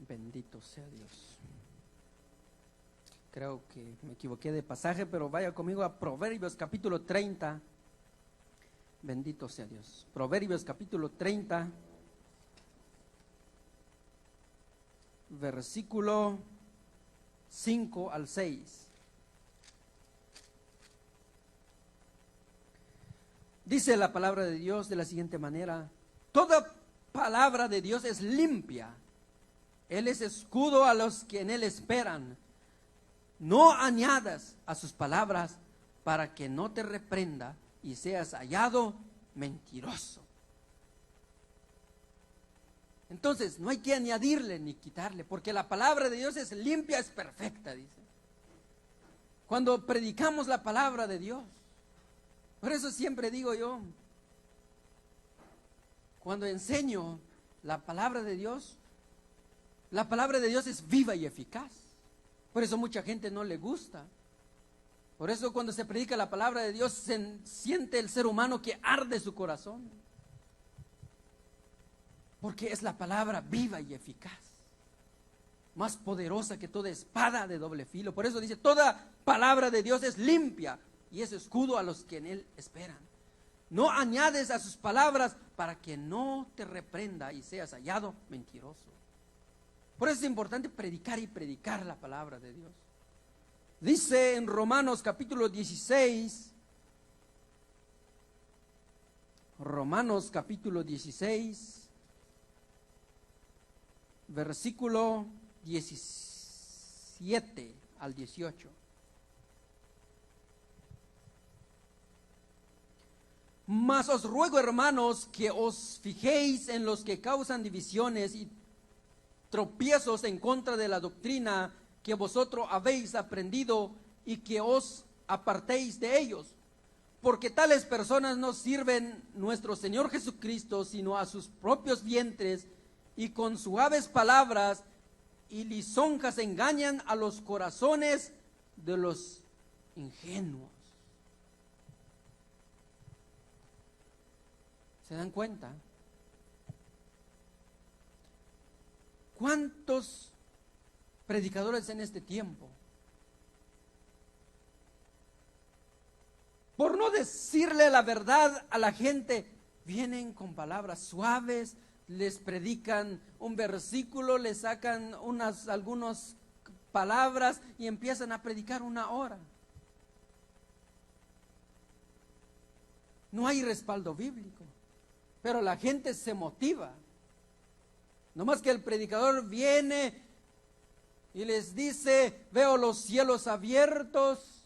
Bendito sea Dios. Creo que me equivoqué de pasaje, pero vaya conmigo a Proverbios capítulo 30. Bendito sea Dios. Proverbios capítulo 30, versículo 5 al 6. Dice la palabra de Dios de la siguiente manera: toda palabra de Dios es limpia. Él es escudo a los que en Él esperan. No añadas a sus palabras, para que no te reprenda y seas hallado mentiroso. Entonces no hay que añadirle ni quitarle, porque la palabra de Dios es limpia, es perfecta, dice. Cuando predicamos la palabra de Dios, por eso siempre digo yo, cuando enseño la palabra de Dios, la palabra de Dios es viva y eficaz. Por eso mucha gente no le gusta. Por eso cuando se predica la palabra de Dios, se siente el ser humano que arde su corazón. Porque es la palabra viva y eficaz, más poderosa que toda espada de doble filo. Por eso dice: toda palabra de Dios es limpia y es escudo a los que en Él esperan. No añades a sus palabras, para que no te reprenda y seas hallado mentiroso. Por eso es importante predicar y predicar la palabra de Dios. Dice en Romanos capítulo 16, Romanos capítulo 16, versículo 17 al 18. Mas os ruego, hermanos, que os fijéis en los que causan divisiones y tropiezos en contra de la doctrina que vosotros habéis aprendido, y que os apartéis de ellos, porque tales personas no sirven nuestro Señor Jesucristo, sino a sus propios vientres, y con suaves palabras y lisonjas engañan a los corazones de los ingenuos. ¿Se dan cuenta? ¿Cuántos predicadores en este tiempo, por no decirle la verdad a la gente, vienen con palabras suaves, les predican un versículo, les sacan algunas palabras y empiezan a predicar una hora? No hay respaldo bíblico, pero la gente se motiva. No más que el predicador viene y les dice: veo los cielos abiertos,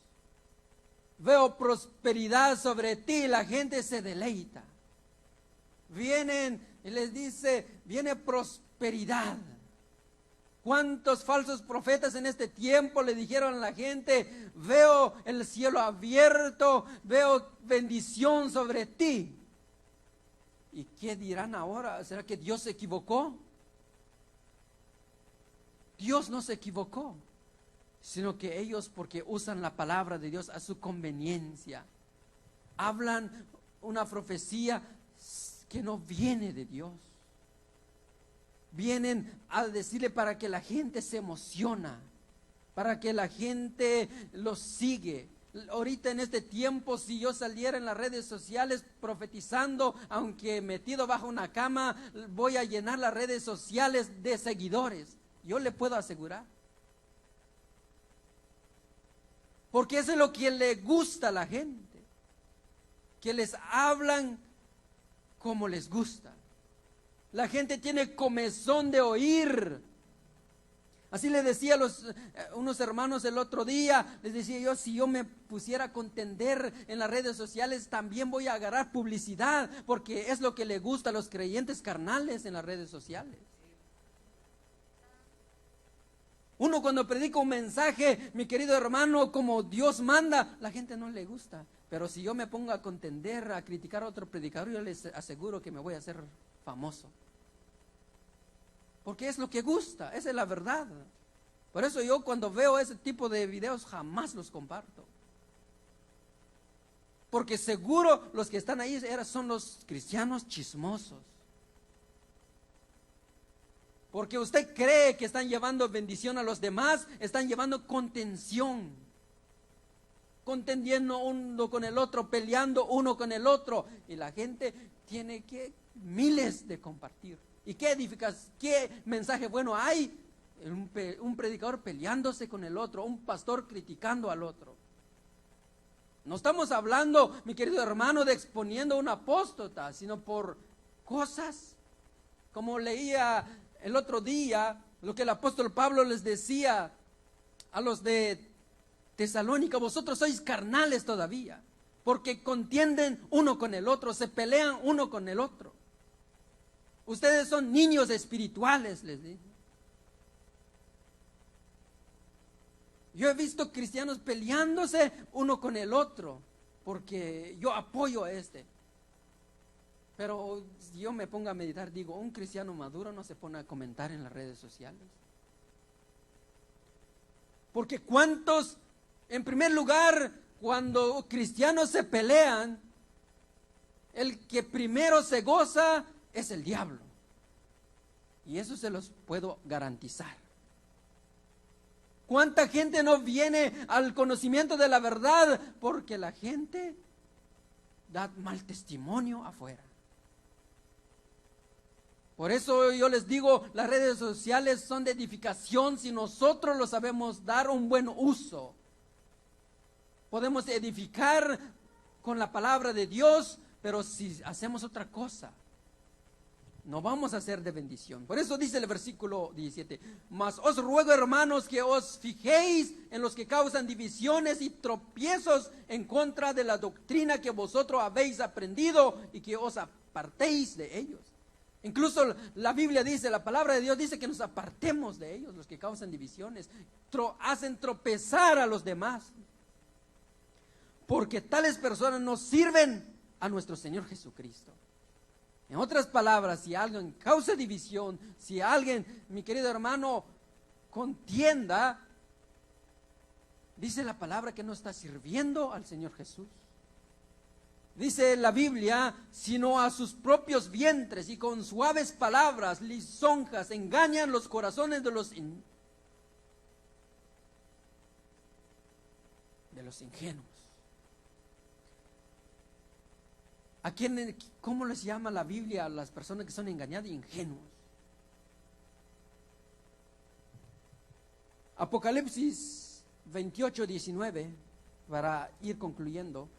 veo prosperidad sobre ti, la gente se deleita. Vienen y les dice: viene prosperidad. ¿Cuántos falsos profetas en este tiempo le dijeron a la gente: veo el cielo abierto, veo bendición sobre ti? ¿Y qué dirán ahora? ¿Será que Dios se equivocó? Dios no se equivocó, sino que ellos, porque usan la palabra de Dios a su conveniencia, hablan una profecía que no viene de Dios. Vienen a decirle para que la gente se emociona, para que la gente los sigue. Ahorita en este tiempo, si yo saliera en las redes sociales profetizando, aunque metido bajo una cama, voy a llenar las redes sociales de seguidores. Yo le puedo asegurar. Porque eso es lo que le gusta a la gente, que les hablan como les gusta. La gente tiene comezón de oír. Así le decía a unos hermanos el otro día, les decía yo: si yo me pusiera a contender en las redes sociales, también voy a agarrar publicidad, porque es lo que le gusta a los creyentes carnales en las redes sociales. Uno cuando predica un mensaje, mi querido hermano, como Dios manda, la gente no le gusta. Pero si yo me pongo a contender, a criticar a otro predicador, yo les aseguro que me voy a hacer famoso. Porque es lo que gusta, esa es la verdad. Por eso yo cuando veo ese tipo de videos jamás los comparto. Porque seguro los que están ahí son los cristianos chismosos. Porque usted cree que están llevando bendición a los demás, están llevando contención, contendiendo uno con el otro, peleando uno con el otro. Y la gente tiene que miles de compartir. ¿Y qué mensaje bueno hay? Un predicador peleándose con el otro, un pastor criticando al otro. No estamos hablando, mi querido hermano, de exponiendo a un apóstata, sino por cosas, como leía el otro día, lo que el apóstol Pablo les decía a los de Tesalónica: vosotros sois carnales todavía, porque contienden uno con el otro, se pelean uno con el otro. Ustedes son niños espirituales, les digo. Yo he visto cristianos peleándose uno con el otro, porque yo apoyo a este. Pero si yo me pongo a meditar, digo: un cristiano maduro no se pone a comentar en las redes sociales. Porque cuántos, en primer lugar, cuando cristianos se pelean, el que primero se goza es el diablo. Y eso se los puedo garantizar. ¿Cuánta gente no viene al conocimiento de la verdad? Porque la gente da mal testimonio afuera. Por eso yo les digo, las redes sociales son de edificación si nosotros lo sabemos dar un buen uso. Podemos edificar con la palabra de Dios, pero si hacemos otra cosa, No vamos a ser de bendición. Por eso dice el versículo 17: mas os ruego, hermanos, que os fijéis en los que causan divisiones y tropiezos en contra de la doctrina que vosotros habéis aprendido, y que os apartéis de ellos. Incluso la Biblia dice, la palabra de Dios dice que nos apartemos de ellos, los que causan divisiones, hacen tropezar a los demás. Porque tales personas no sirven a nuestro Señor Jesucristo. En otras palabras, si alguien causa división, si alguien, mi querido hermano, contienda, dice la palabra que no está sirviendo al Señor Jesús. Dice la Biblia, sino a sus propios vientres, y con suaves palabras, lisonjas, engañan los corazones de los ingenuos. ¿A quién, cómo les llama la Biblia a las personas que son engañadas y ingenuos? Apocalipsis 28:19, para ir concluyendo.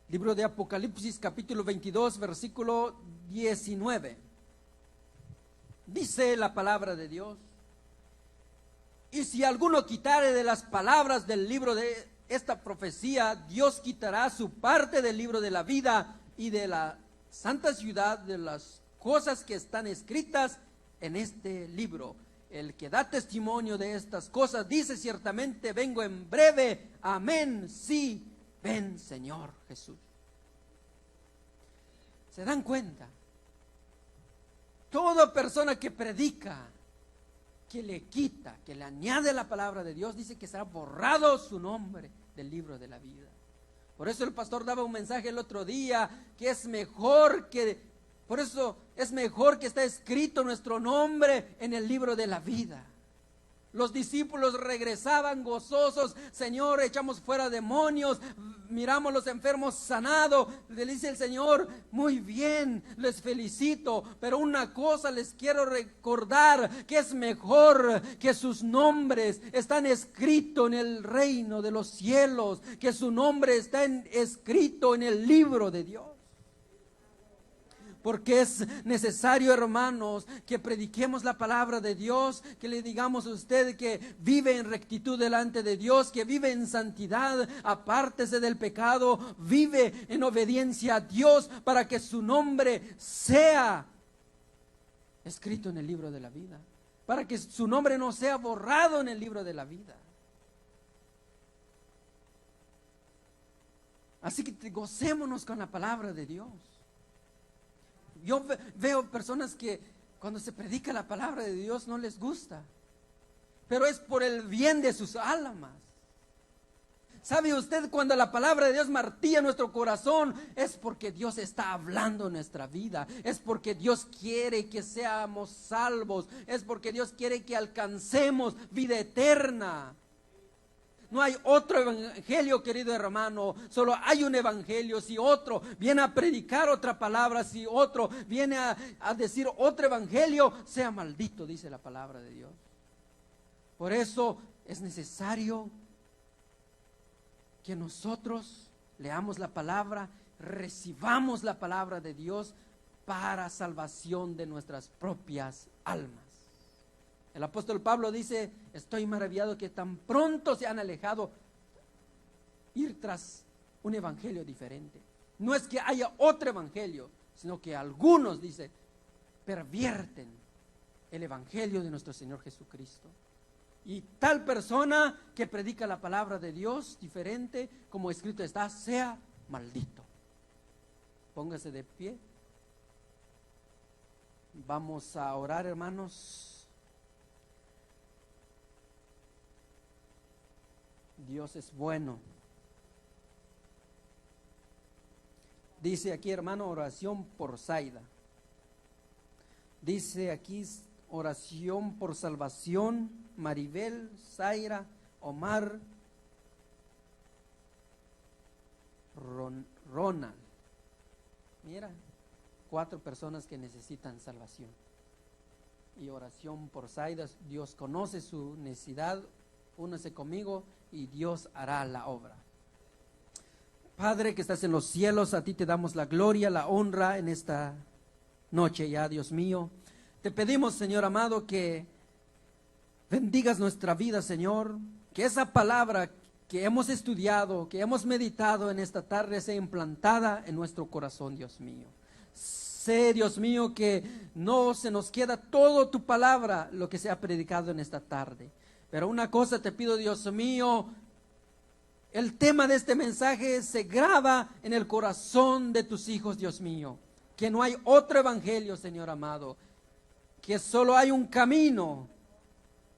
Libro de Apocalipsis, capítulo 22, versículo 19. Dice la palabra de Dios: y si alguno quitare de las palabras del libro de esta profecía, Dios quitará su parte del libro de la vida y de la santa ciudad, de las cosas que están escritas en este libro. El que da testimonio de estas cosas dice: ciertamente vengo en breve. Amén. Sí, ven, Señor Jesús. ¿Se dan cuenta? Toda persona que predica, que le quita, que le añade la palabra de Dios, dice que será borrado su nombre del libro de la vida. Por eso el pastor daba un mensaje el otro día, que es mejor que, por eso es mejor que está escrito nuestro nombre en el libro de la vida. Los discípulos regresaban gozosos: Señor, echamos fuera demonios, miramos los enfermos sanados. Le dice el Señor: muy bien, les felicito, pero una cosa les quiero recordar, que es mejor que sus nombres están escritos en el reino de los cielos, que su nombre está escrito en el libro de Dios. Porque es necesario, hermanos, que prediquemos la palabra de Dios, que le digamos a usted que vive en rectitud delante de Dios, que vive en santidad, apártese del pecado, vive en obediencia a Dios, para que su nombre sea escrito en el libro de la vida, para que su nombre no sea borrado en el libro de la vida. Así que gocémonos con la palabra de Dios. Yo veo personas que cuando se predica la palabra de Dios no les gusta, pero es por el bien de sus almas. ¿Sabe usted? Cuando la palabra de Dios martilla nuestro corazón, es porque Dios está hablando en nuestra vida, es porque Dios quiere que seamos salvos, es porque Dios quiere que alcancemos vida eterna. No hay otro evangelio, querido hermano, solo hay un evangelio. Si otro viene a predicar otra palabra, si otro viene a decir otro evangelio, sea maldito, dice la palabra de Dios. Por eso es necesario que nosotros leamos la palabra, recibamos la palabra de Dios para salvación de nuestras propias almas. El apóstol Pablo dice: estoy maravillado que tan pronto se han alejado ir tras un evangelio diferente. No es que haya otro evangelio, sino que algunos, dice, pervierten el evangelio de nuestro Señor Jesucristo. Y tal persona que predica la palabra de Dios diferente, como escrito está, sea maldito. Póngase de pie. Vamos a orar, hermanos. Dios es bueno. Dice aquí, hermano, oración por Zaida. Dice aquí, oración por salvación: Maribel, Zaira, Omar, Ronald. Mira, 4 personas que necesitan salvación. Y oración por Zaida. Dios conoce su necesidad. Únase conmigo y Dios hará la obra. Padre que estás en los cielos, a ti te damos la gloria, la honra en esta noche ya, Dios mío. Te pedimos, Señor amado, que bendigas nuestra vida, Señor, que esa palabra que hemos estudiado, que hemos meditado en esta tarde sea implantada en nuestro corazón, Dios mío. Sé, Dios mío, que no se nos queda todo tu palabra, lo que se ha predicado en esta tarde. Pero una cosa te pido, Dios mío, el tema de este mensaje se graba en el corazón de tus hijos, Dios mío. Que no hay otro evangelio, Señor amado. Que solo hay un camino.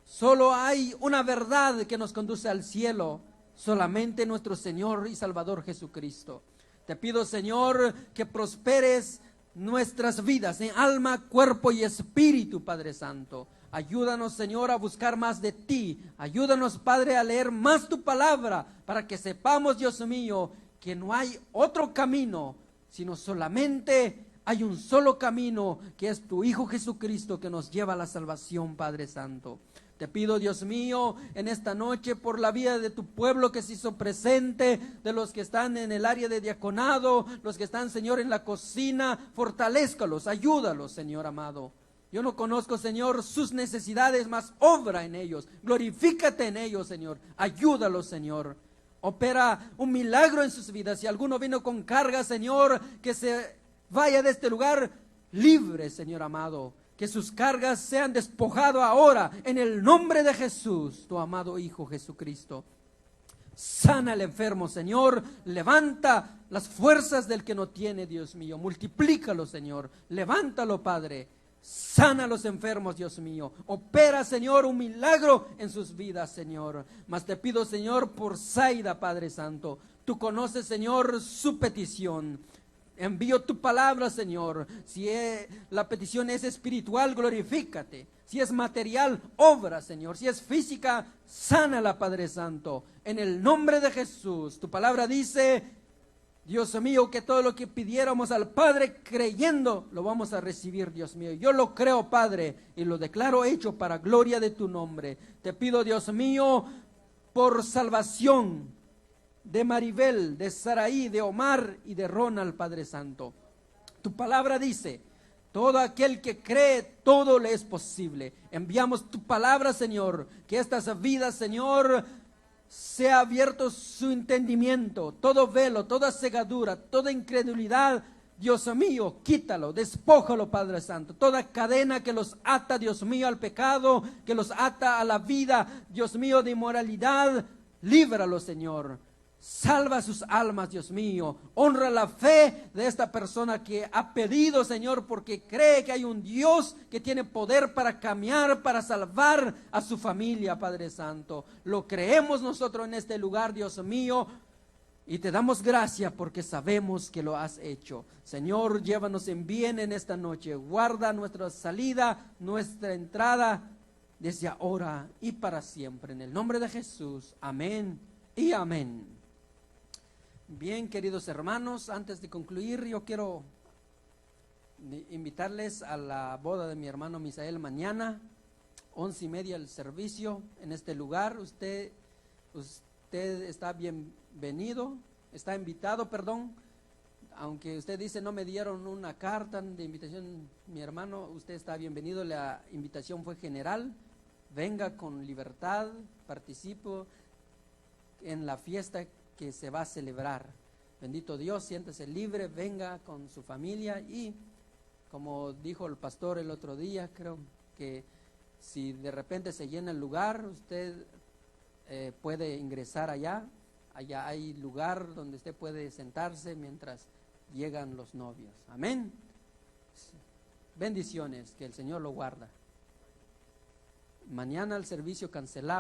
Solo hay una verdad que nos conduce al cielo. Solamente nuestro Señor y Salvador Jesucristo. Te pido, Señor, que prosperes nuestras vidas en alma, cuerpo y espíritu, Padre Santo. Ayúdanos, Señor, a buscar más de ti. Ayúdanos, Padre, a leer más tu palabra para que sepamos, Dios mío, que no hay otro camino, sino solamente hay un solo camino, que es tu Hijo Jesucristo, que nos lleva a la salvación, Padre Santo. Te pido, Dios mío, en esta noche por la vida de tu pueblo que se hizo presente, de los que están en el área de diaconado, los que están, Señor, en la cocina, fortalézcalos, ayúdalos, Señor amado. Yo no conozco, Señor, sus necesidades, mas obra en ellos, glorifícate en ellos, Señor, ayúdalos, Señor. Opera un milagro en sus vidas. Si alguno vino con carga, Señor, que se vaya de este lugar libre, Señor amado. Que sus cargas sean despojadas ahora en el nombre de Jesús, tu amado Hijo Jesucristo. Sana al enfermo, Señor. Levanta las fuerzas del que no tiene, Dios mío. Multiplícalo, Señor. Levántalo, Padre. Sana a los enfermos, Dios mío. Opera, Señor, un milagro en sus vidas, Señor. Mas te pido, Señor, por Zaida, Padre Santo. Tú conoces, Señor, su petición. Envío tu palabra, Señor. Si la petición es espiritual, glorifícate. Si es material, obra, Señor. Si es física, sánala, Padre Santo. En el nombre de Jesús. Tu palabra dice, Dios mío, que todo lo que pidiéramos al Padre creyendo, lo vamos a recibir, Dios mío. Yo lo creo, Padre, y lo declaro hecho para gloria de tu nombre. Te pido, Dios mío, por salvación de Maribel, de Saraí, de Omar y de Ronald, Padre Santo. Tu palabra dice, todo aquel que cree, todo le es posible. Enviamos tu palabra, Señor, que estas vidas, Señor, sea abierto su entendimiento, todo velo, toda cegadura, toda incredulidad, Dios mío, quítalo, despójalo, Padre Santo. Toda cadena que los ata, Dios mío, al pecado, que los ata a la vida, Dios mío, de inmoralidad, líbralo, Señor. Salva sus almas, Dios mío. Honra la fe de esta persona que ha pedido, Señor, porque cree que hay un Dios que tiene poder para cambiar, para salvar a su familia, Padre Santo. Lo creemos nosotros en este lugar, Dios mío, y te damos gracias porque sabemos que lo has hecho. Señor, llévanos en bien en esta noche. Guarda nuestra salida, nuestra entrada, desde ahora y para siempre. En el nombre de Jesús. Amén y amén. Bien, queridos hermanos, antes de concluir, yo quiero invitarles a la boda de mi hermano Misael mañana, 11:30 el servicio en este lugar. Usted está bienvenido, está invitado, perdón. Aunque usted dice no me dieron una carta de invitación, mi hermano, usted está bienvenido. La invitación fue general. Venga con libertad, participo en la fiesta que se va a celebrar. Bendito Dios, siéntese libre, venga con su familia y como dijo el pastor el otro día, creo que si de repente se llena el lugar, usted puede ingresar allá hay lugar donde usted puede sentarse mientras llegan los novios. Amén. Bendiciones, que el Señor lo guarda. Mañana el servicio cancelado.